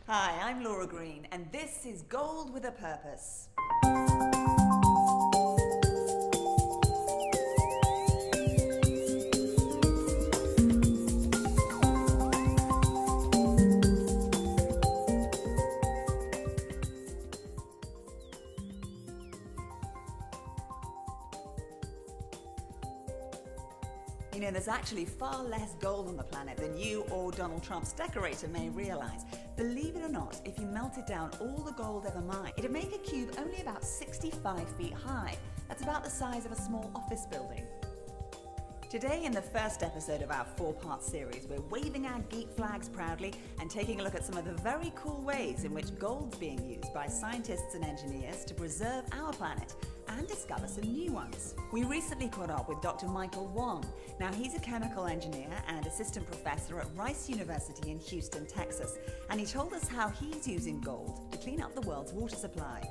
Hi, I'm Greene, and this is Gold with a Purpose. You know, there's actually far less gold on the planet than you or Donald Trump's decorator may realize. Believe it or not, if you melted down all the gold ever mined, it'd make a cube only about 65 feet high. That's about the size of a small office building. Today, in the first episode of our 4-part series, we're waving our geek flags proudly and taking a look at some of the very cool ways in which gold's being used by scientists and engineers to preserve our planet and discover some new ones. We recently caught up with Dr. Michael Wong. Now, he's a chemical engineer and assistant professor at Rice University in Houston, Texas, and he told us how he's using gold to clean up the world's water supply.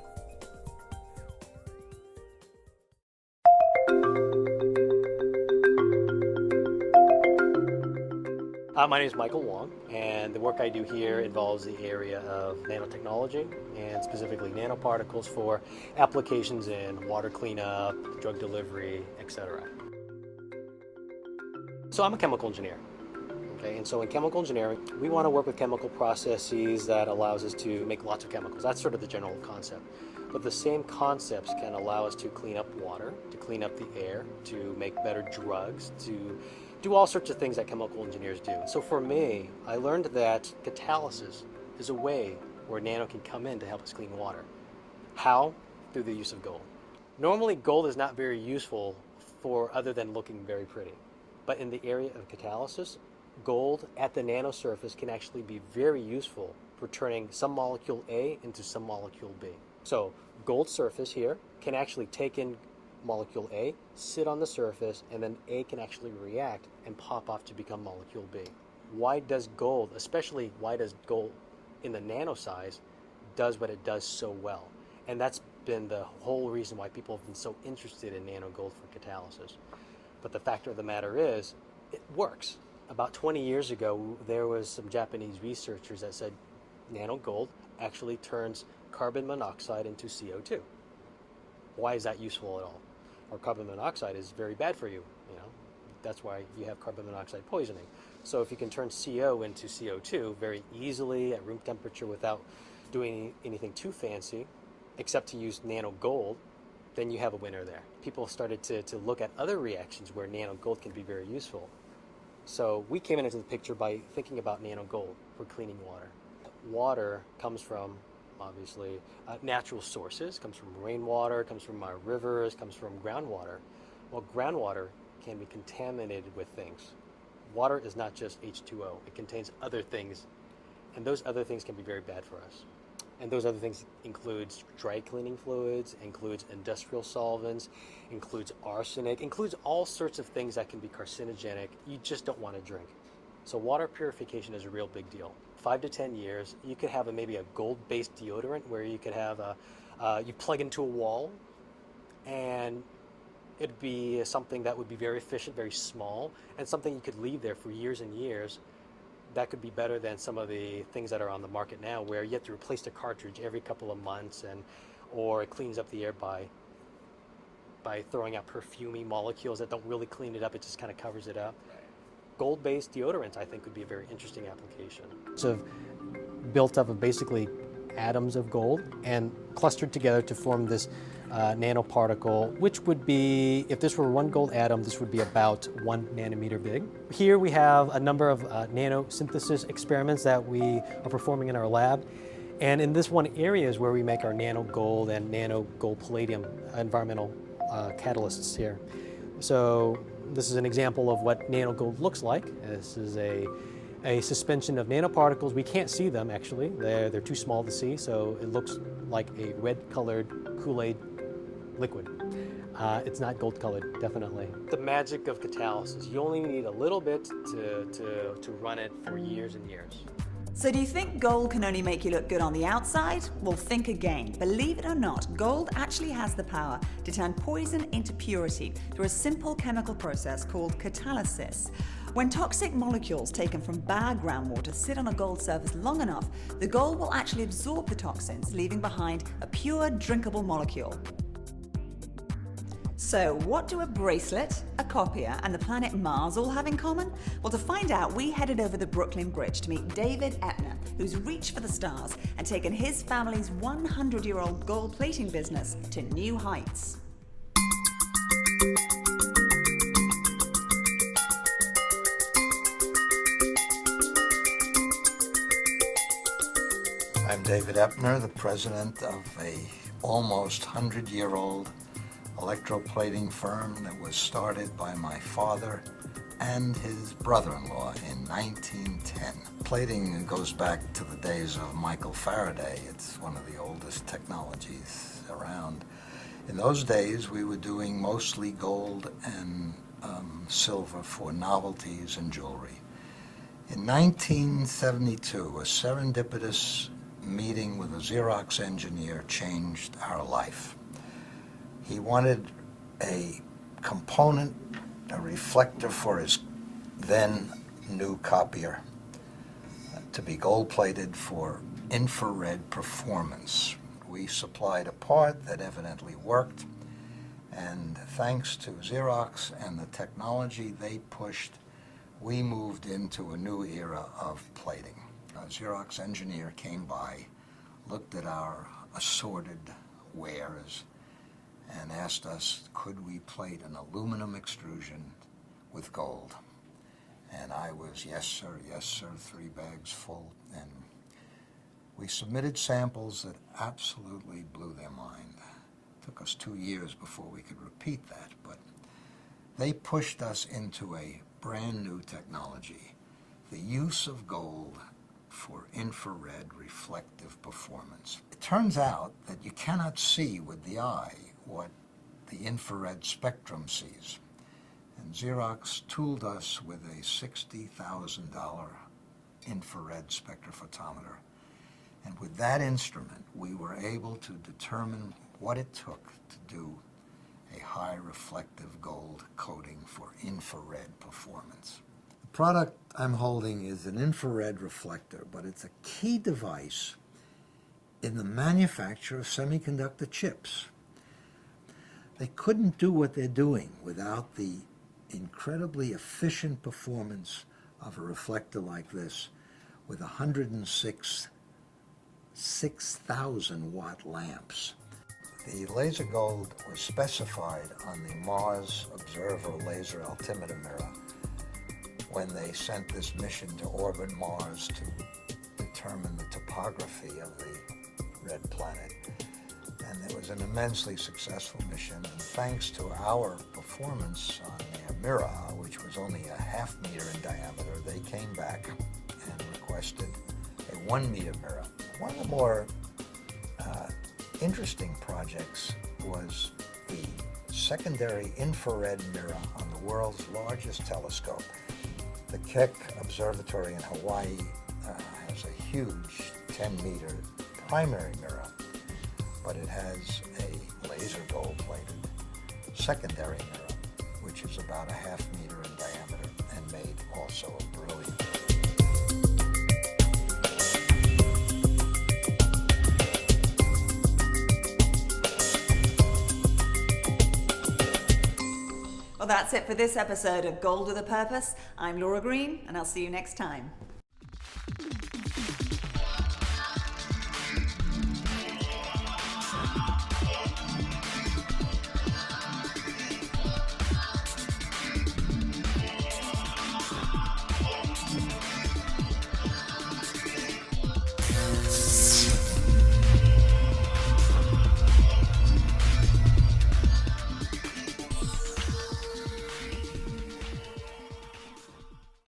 My name is Michael Wong, and the work I do here involves the area of nanotechnology and specifically nanoparticles for applications in water cleanup, drug delivery, etc. So I'm a chemical engineer, okay? And so in chemical engineering, we want to work with chemical processes that allows us to make lots of chemicals. That's sort of the general concept. But the same concepts can allow us to clean up water, to clean up the air, to make better drugs, to do all sorts of things that chemical engineers do. So for me, I learned that catalysis is a way where nano can come in to help us clean water. How? Through the use of gold. Normally, gold is not very useful for other than looking very pretty. But in the area of catalysis, gold at the nano surface can actually be very useful for turning some molecule A into some molecule B. So gold surface here can actually take in molecule A, sit on the surface, and then A can actually react and pop off to become molecule B. Why does gold, especially why does gold in the nano size, does what it does so well? And that's been the whole reason why people have been so interested in nano gold for catalysis. But the fact of the matter is, it works. About 20 years ago, there was some Japanese researchers that said nano gold actually turns carbon monoxide into CO2. Why is that useful at all? Or carbon monoxide is very bad for you. That's why you have carbon monoxide poisoning. So if you can turn CO into CO2 very easily at room temperature without doing anything too fancy, except to use nano gold, then you have a winner there. People started to look at other reactions where nano gold can be very useful. So we came into the picture by thinking about nano gold for cleaning water. Water comes from, obviously, natural sources, comes from rainwater, comes from our rivers, comes from groundwater. Well, groundwater can be contaminated with things. Water is not just H2O, it contains other things, and those other things can be very bad for us. And those other things includes dry cleaning fluids, includes industrial solvents, includes arsenic, includes all sorts of things that can be carcinogenic you just don't want to drink. So water purification is a real big deal. 5 to 10 years, you could have maybe a gold-based deodorant where you could have you plug into a wall, and it'd be something that would be very efficient, very small, and something you could leave there for years and years. That could be better than some of the things that are on the market now, where you have to replace the cartridge every couple of months, or it cleans up the air by throwing out perfumey molecules that don't really clean it up, it just kind of covers it up. Gold-based deodorants, I think, would be a very interesting application. So built up of basically atoms of gold and clustered together to form this nanoparticle, which would be, if this were one gold atom, this would be about 1 nanometer big. Here we have a number of nanosynthesis experiments that we are performing in our lab. And in this one area is where we make our nano gold and nano gold palladium environmental catalysts here. So this is an example of what nano gold looks like. This is a suspension of nanoparticles. We can't see them actually. They're too small to see, so it looks like a red-colored Kool-Aid liquid. It's not gold-colored, definitely. The magic of catalysis. You only need a little bit to run it for years and years. So do you think gold can only make you look good on the outside? Well, think again. Believe it or not, gold actually has the power to turn poison into purity through a simple chemical process called catalysis. When toxic molecules taken from bad groundwater sit on a gold surface long enough, the gold will actually absorb the toxins, leaving behind a pure, drinkable molecule. So, what do a bracelet, a copier, and the planet Mars all have in common? Well, to find out, we headed over the Brooklyn Bridge to meet David Epner, who's reached for the stars and taken his family's 100-year-old gold plating business to new heights. I'm David Epner, the president of a almost 100-year-old electroplating firm that was started by my father and his brother-in-law in 1910. Plating goes back to the days of Michael Faraday. It's one of the oldest technologies around. In those days, we were doing mostly gold and silver for novelties and jewelry. In 1972, a serendipitous meeting with a Xerox engineer changed our life. He wanted a component, a reflector for his then new copier to be gold-plated for infrared performance. We supplied a part that evidently worked, and thanks to Xerox and the technology they pushed, we moved into a new era of plating. A Xerox engineer came by, looked at our assorted wares, and asked us, could we plate an aluminum extrusion with gold? And I was, yes sir, 3 bags full. And we submitted samples that absolutely blew their mind. It took us 2 years before we could repeat that, but they pushed us into a brand new technology, the use of gold for infrared reflective performance. It turns out that you cannot see with the eye what the infrared spectrum sees. And Xerox tooled us with a $60,000 infrared spectrophotometer. And with that instrument, we were able to determine what it took to do a high reflective gold coating for infrared performance. The product I'm holding is an infrared reflector, but it's a key device in the manufacture of semiconductor chips. They couldn't do what they're doing without the incredibly efficient performance of a reflector like this with 106 6,000-watt lamps. The laser gold was specified on the Mars Observer Laser Altimeter mirror when they sent this mission to orbit Mars to determine the topography of the red planet. And it was an immensely successful mission, and thanks to our performance on their mirror, which was only a ½ meter in diameter, they came back and requested a 1 meter mirror. One of the more interesting projects was the secondary infrared mirror on the world's largest telescope. The Keck Observatory in Hawaii has a huge 10-meter primary mirror, but it has a laser gold-plated secondary mirror, which is about a ½ meter in diameter and made also of beryllium. Well, that's it for this episode of Gold with a Purpose. I'm Laura Greene, and I'll see you next time.